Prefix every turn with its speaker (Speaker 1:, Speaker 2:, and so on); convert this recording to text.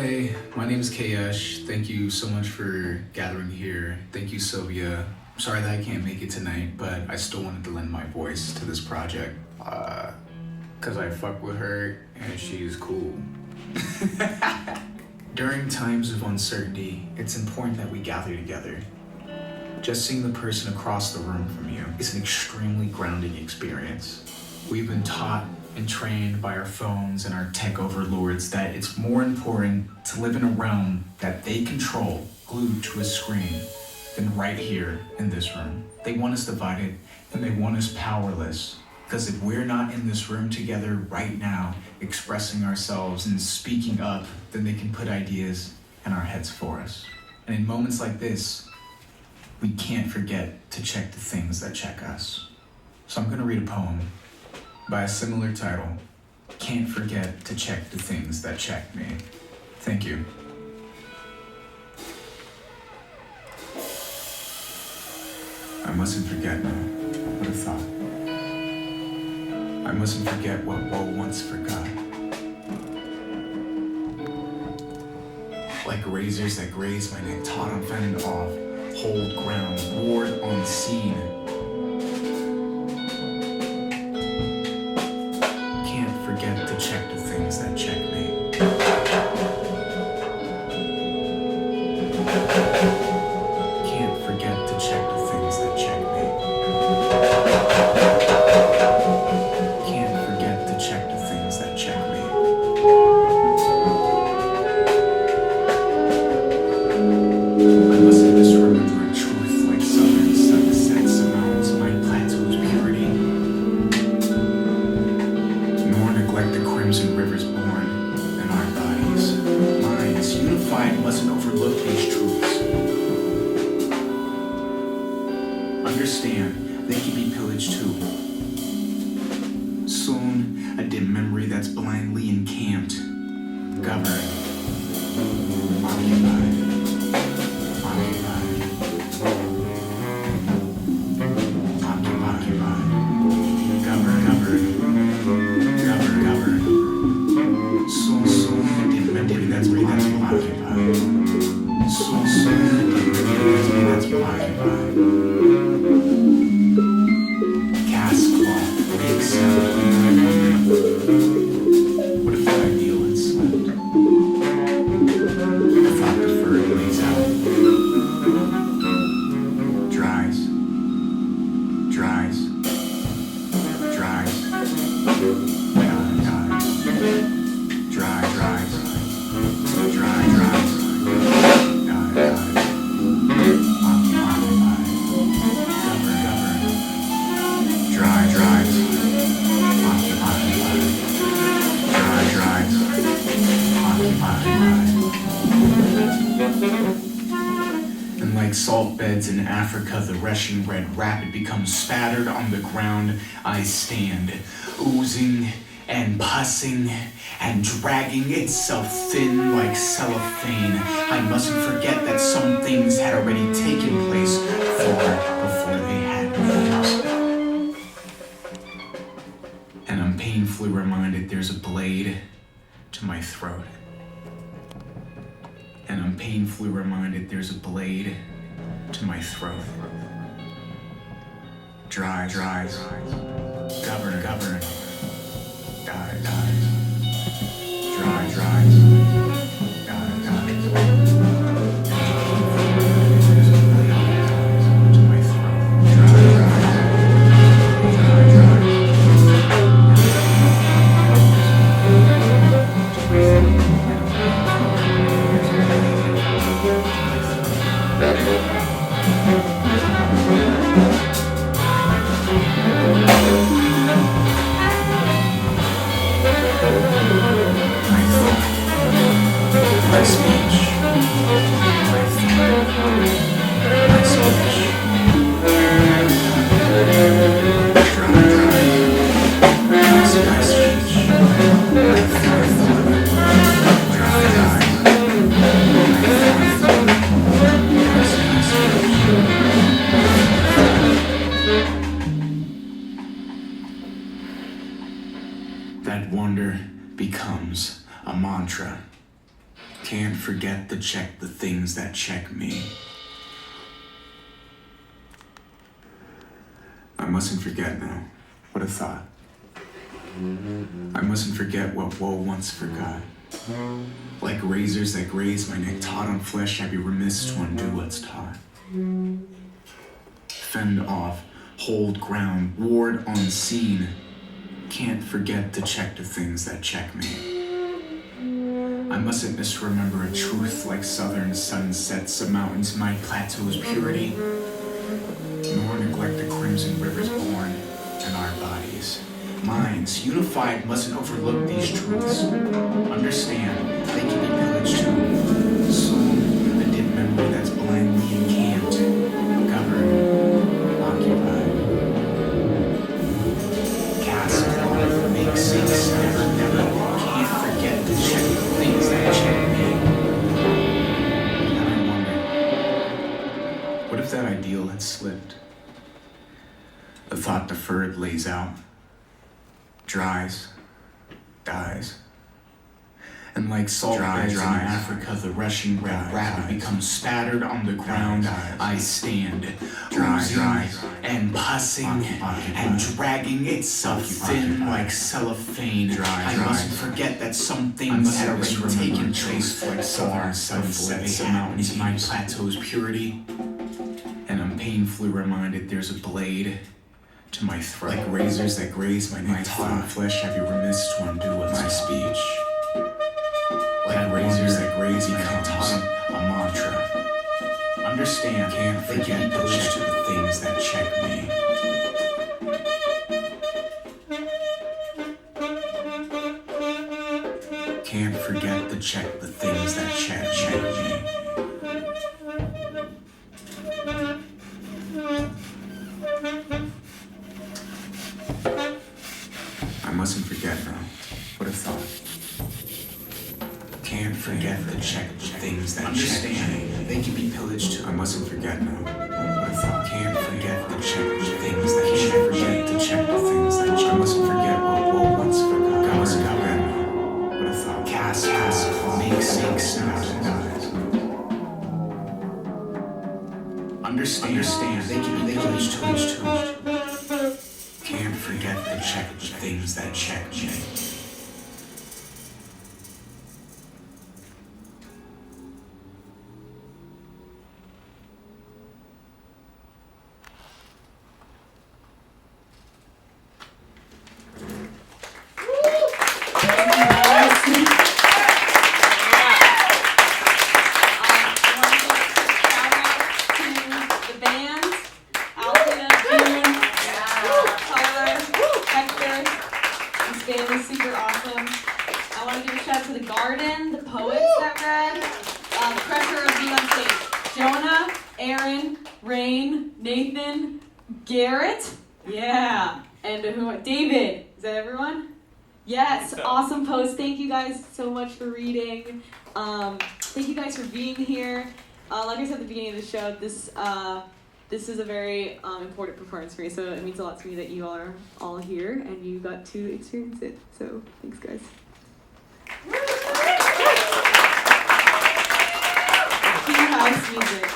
Speaker 1: Hey, my name is k.yesh. Thank you so much for gathering here. Thank you, Sylvia. I'm sorry that I can't make it tonight, but I still wanted to lend my voice to this project. Cause I fuck with her and she's cool. During times of uncertainty, it's important that we gather together. Just seeing the person across the room from you is an extremely grounding experience. We've been taught and trained by our phones and our tech overlords that it's more important to live in a realm that they control, glued to a screen, than right here in this room. They want us divided and they want us powerless. Because if we're not in this room together right now, expressing ourselves and speaking up, then they can put ideas in our heads for us. And in moments like this, we can't forget to check the things that check us. So I'm gonna read a poem by a similar title, Can't Forget to Check the Things That Check Me. Thank you. I mustn't forget now what I thought. I mustn't forget what woe once forgot. Like razors that graze my neck, taught on fending off, hold ground, ward unseen. Can't forget to check the things that check me. Can't forget to check the things that check me. Can't forget to check the things that check me. I mustn't misremember a truth like southern sunset surrounds my plateau's purity, nor neglect the crimson rivers born in our bodies. Minds unified mustn't overlook these truths. Understand, they can be pillaged too. Soon, a dim memory that's blindly encamped, governed, occupied, governed. Soon, a dim memory that's occupied. Soon, a dim memory that's occupied. Cast cloth, make sound. What if the ideal had slept? The thought deferred lays out. Dries. Dies. And like salt beds in Africa, the rushing red rapid becomes spattered on the ground. I stand, oozing and pussing and dragging itself thin like cellophane. I mustn't forget that some things had already taken place before they had names. And I'm painfully reminded there's a blade to my throat. And I'm painfully reminded there's a blade to my throat. Dries, govern, dies, dries, dies. That wonder becomes a mantra. Can't forget to check the things that check me. I mustn't forget now. What a thought. I mustn't forget what woe once forgot. Like razors that graze my neck, taught on flesh, I'd be remiss to undo what's taught. Fend off, hold ground, ward unseen. Can't forget to check the things that check me. I mustn't misremember a truth like southern sunsets of mountains, my plateau's purity, nor neglect the crimson rivers born in our bodies. Minds, unified, mustn't overlook these truths. Understand, they can be pillaged too. Soon, a dim memory that's blindly encamped, governed, occupied. Cast off, make sinks, never, can't forget to check the things that check me. And I wonder, what if that ideal had slipped? The thought deferred lays out, dries, dies. And like salt dries in Africa, the rushing rat becomes spattered on the ground. I stand, dry, and pussing, and dragging itself thin like cellophane. I mustn't forget that some things had already taken place, like southern sunsets of mountains, my plateau's purity. And I'm painfully reminded there's a blade to my throat, like razors that graze my neck, taught on flesh, I'd be remiss to undo what's my speech. Like razors that graze my neck, taught a mantra. Understand, can't forget to check the things that check me. Can't forget to check the things that check me. I mustn't forget now. What a thought. Can't forget to check things that understand. They can be pillaged too. I mustn't forget now. What a thought. Can't forget to check the things that check. Forget to check the things that check. I mustn't forget what woe once forgot. I mustn't forget now. What a thought. Cast, make sinks, dies. Understand. They can be pillaged too. Can't forget to check the things that check me.
Speaker 2: David, is that everyone? Yes, awesome post. Thank you guys so much for reading. Thank you guys for being here. Like I said at the beginning of the show, this is a very important performance for me, so it means a lot to me that you are all here and you got to experience it. So thanks, guys. Cue house music.